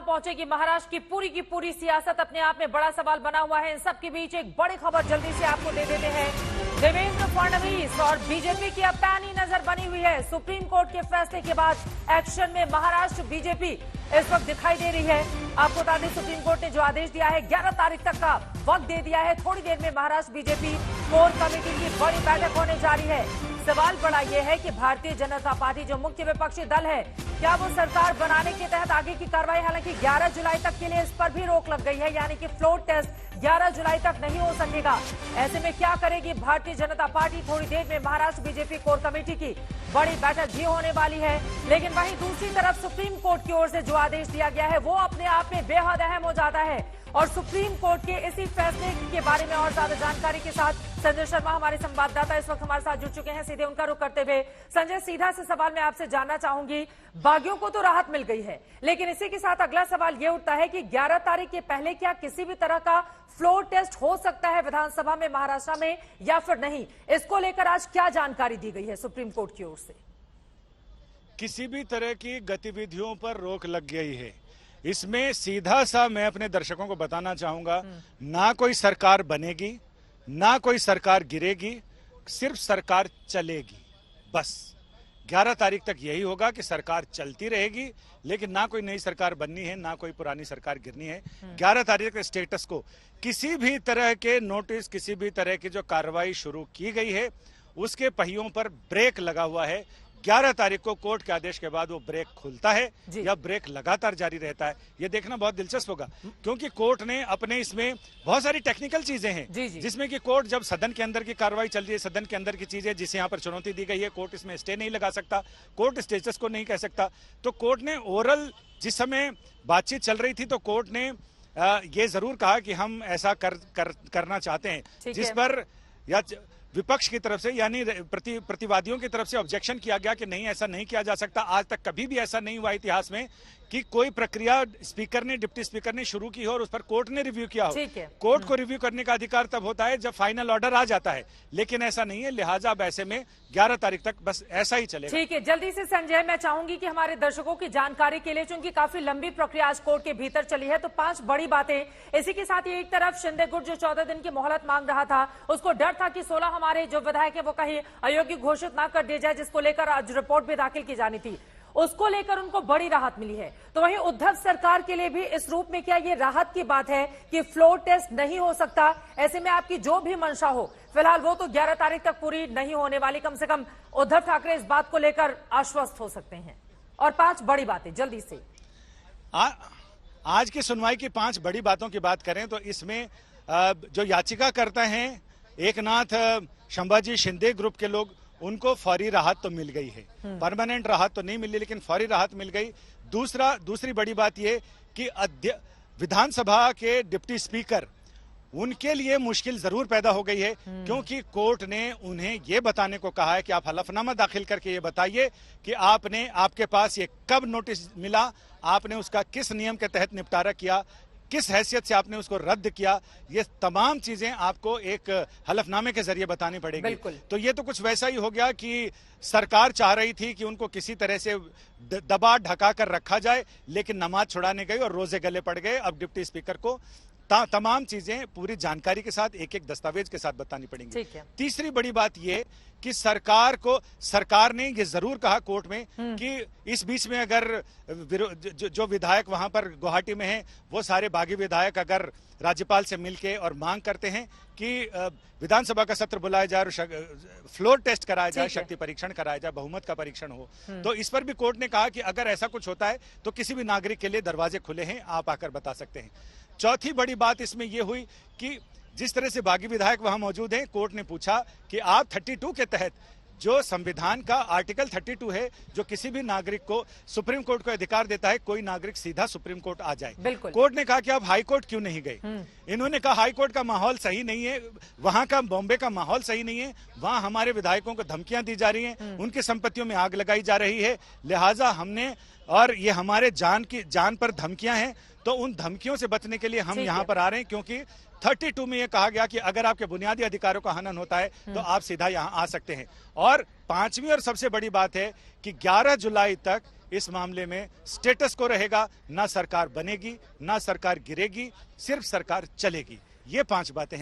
पहुंचेगी महाराष्ट्र की पूरी सियासत अपने आप में बड़ा सवाल बना हुआ है। इन सब के बीच एक बड़ी खबर जल्दी से आपको दे देते हैं। देवेंद्र फडणवीस और बीजेपी की अब पैनी नजर बनी हुई है। सुप्रीम कोर्ट के फैसले के बाद एक्शन में महाराष्ट्र बीजेपी इस वक्त दिखाई दे रही है। आपको बता दें, सुप्रीम कोर्ट ने जो आदेश दिया है 11 तारीख तक का वक्त दे दिया है। थोड़ी देर में महाराष्ट्र बीजेपी कोर कमेटी की बड़ी बैठक होने जा रही है। सवाल बड़ा यह है कि भारतीय जनता पार्टी जो मुख्य विपक्षी दल है, क्या वो सरकार बनाने के तहत आगे की कार्रवाई, हालांकि 11 जुलाई तक के लिए इस पर भी रोक लग गई है, यानी कि फ्लोर टेस्ट 11 जुलाई तक नहीं हो सकेगा। ऐसे में क्या करेगी भारतीय जनता पार्टी? थोड़ी देर में महाराष्ट्र बीजेपी कोर कमेटी की बड़ी बैठक भी होने वाली है। लेकिन वहीं दूसरी तरफ सुप्रीम कोर्ट की ओर से जो आदेश दिया गया है वो अपने आप में बेहद अहम हो जाता है। और सुप्रीम कोर्ट के इसी फैसले के बारे में और ज्यादा जानकारी के साथ संजय शर्मा हमारे संवाददाता इस वक्त हमारे साथ जुड़ चुके हैं। सीधे उनका रुख करते हुए संजय, सीधा से सवाल मैं आपसे जानना चाहूंगी, बागियों को तो राहत मिल गई है, लेकिन इसी के साथ अगला सवाल ये उठता है कि 11 तारीख के पहले क्या किसी भी तरह का फ्लोर टेस्ट हो सकता है विधानसभा में महाराष्ट्र में या फिर नहीं? इसको लेकर आज क्या जानकारी दी गई है सुप्रीम कोर्ट की ओर से? किसी भी तरह की गतिविधियों पर रोक लग गई है। इसमें सीधा सा मैं अपने दर्शकों को बताना चाहूंगा, ना कोई सरकार बनेगी, ना कोई सरकार गिरेगी, सिर्फ सरकार चलेगी। बस 11 तारीख तक यही होगा कि सरकार चलती रहेगी, लेकिन ना कोई नई सरकार बननी है, ना कोई पुरानी सरकार गिरनी है। 11 तारीख के स्टेटस को किसी भी तरह के नोटिस, किसी भी तरह की जो कार्रवाई शुरू की गई है उसके पहियों पर ब्रेक लगा हुआ है। 11 तारीख को कोर्ट के आदेश के बाद वो ब्रेक खुलता है या ब्रेक लगातार जारी रहता है, ये देखना बहुत दिलचस्प होगा। क्योंकि कोर्ट ने अपने इसमें बहुत सारी टेक्निकल चीजें हैं जिसमें कि कोर्ट जब सदन के अंदर की कार्रवाई चल रही है, सदन के अंदर की चीजें जिसे यहाँ पर चुनौती दी गई है, कोर्ट इसमें स्टे नहीं लगा सकता, कोर्ट स्टेटस को नहीं कह सकता। तो कोर्ट ने ओरल जिस समय बातचीत चल रही थी तो कोर्ट ने ये जरूर कहा कि हम ऐसा करना चाहते हैं, जिस पर या विपक्ष की तरफ से यानी प्रतिवादियों की तरफ से ऑब्जेक्शन किया गया कि नहीं, ऐसा नहीं किया जा सकता। आज तक कभी भी ऐसा नहीं हुआ इतिहास में कि कोई प्रक्रिया स्पीकर ने, डिप्टी स्पीकर ने शुरू की हो और उस पर कोर्ट ने रिव्यू किया हो। कोर्ट को रिव्यू करने का अधिकार तब होता है जब फाइनल ऑर्डर आ जाता है, लेकिन ऐसा नहीं है। लिहाजा अब ऐसे में 11 तारीख तक बस ऐसा ही चलेगा। ठीक है, जल्दी से संजय, मैं चाहूंगी कि हमारे दर्शकों की जानकारी के लिए, चूंकि काफी लंबी प्रक्रिया आज कोर्ट के भीतर चली है, तो 5 बड़ी बातें। इसी के साथ ही एक तरफ शिंदे गुट जो 14 दिन की मोहलत मांग रहा था, उसको डर था कि 16 हमारे जो विधायक है वो कहीं अयोग्य घोषित ना कर दिया जाए, जिसको लेकर आज रिपोर्ट भी दाखिल की जानी थी, उसको लेकर उनको बड़ी राहत मिली है। तो वहीं उद्धव सरकार के लिए भी इस रूप में क्या ये राहत की बात है कि फ्लोर टेस्ट नहीं हो सकता? ऐसे में आपकी जो भी मंशा हो, फिलहाल वो तो 11 तारीख तक पूरी नहीं होने वाली, कम से कम उद्धव ठाकरे इस बात को लेकर आश्वस्त हो सकते हैं। और 5 बड़ी बातें जल्दी से। आज की सुनवाई की 5 बड़ी बातों की बात करें तो इसमें जो याचिका करता है एकनाथ संभाजी शिंदे ग्रुप के लोग, उनको फौरी राहत तो मिल गई है, परमानेंट राहत तो नहीं मिली, लेकिन फौरी राहत मिल गई। दूसरी बड़ी बात यह कि विधानसभा के डिप्टी स्पीकर, उनके लिए मुश्किल जरूर पैदा हो गई है, क्योंकि कोर्ट ने उन्हें यह बताने को कहा है कि आप हलफनामा दाखिल करके ये बताइए कि आपके पास ये कब नोटिस मिला, आपने उसका किस नियम के तहत निपटारा किया, किस हैसियत से आपने उसको रद्द किया। ये तमाम चीजें आपको एक हलफनामे के जरिए बतानी पड़ेगी। तो ये तो कुछ वैसा ही हो गया कि सरकार चाह रही थी कि उनको किसी तरह से दबा ढका कर रखा जाए, लेकिन नमाज छुड़ाने गई और रोजे गले पड़ गए। अब डिप्टी स्पीकर को तमाम चीजें पूरी जानकारी के साथ, एक एक दस्तावेज के साथ बतानी पड़ेंगी। तीसरी बड़ी बात यह कि सरकार ने ये जरूर कहा कोर्ट में कि इस बीच में अगर जो विधायक वहां पर गुवाहाटी में हैं, वो सारे बागी विधायक अगर राज्यपाल से मिलके और मांग करते हैं कि विधानसभा का सत्र बुलाया जाए और फ्लोर टेस्ट कराया जाए, शक्ति परीक्षण कराया जाए, बहुमत का परीक्षण हो, तो इस पर भी कोर्ट ने कहा कि अगर ऐसा कुछ होता है तो किसी भी नागरिक के लिए दरवाजे खुले हैं, आप आकर बता सकते हैं। चौथी बड़ी बात इसमें यह हुई कि जिस तरह से बागी विधायक वहां मौजूद हैं, कोर्ट ने पूछा कि आप 32 के तहत, जो संविधान का आर्टिकल 32 है, जो किसी भी नागरिक को, सुप्रीम कोर्ट को अधिकार देता है कोई नागरिक सीधा सुप्रीम कोर्ट आ जाए। कोर्ट ने कहा कि आप हाई कोर्ट क्यों नहीं गए? इन्होंने कहा हाई कोर्ट का माहौल सही नहीं है, वहां का बॉम्बे का माहौल सही नहीं है, वहां हमारे विधायकों को धमकियां दी जा रही हैं, उनकी संपत्तियों में आग लगाई जा रही है, लिहाजा हमने, और ये हमारे जान पर धमकियां हैं, तो उन धमकियों से बचने के लिए हम यहाँ पर आ रहे हैं, क्योंकि 32 में यह कहा गया कि अगर आपके बुनियादी अधिकारों का हनन होता है तो आप सीधा यहाँ आ सकते हैं। और 5वीं और सबसे बड़ी बात है कि 11 जुलाई तक इस मामले में स्टेटस को रहेगा, ना सरकार बनेगी, ना सरकार गिरेगी, सिर्फ सरकार चलेगी। ये 5 बातें हैं।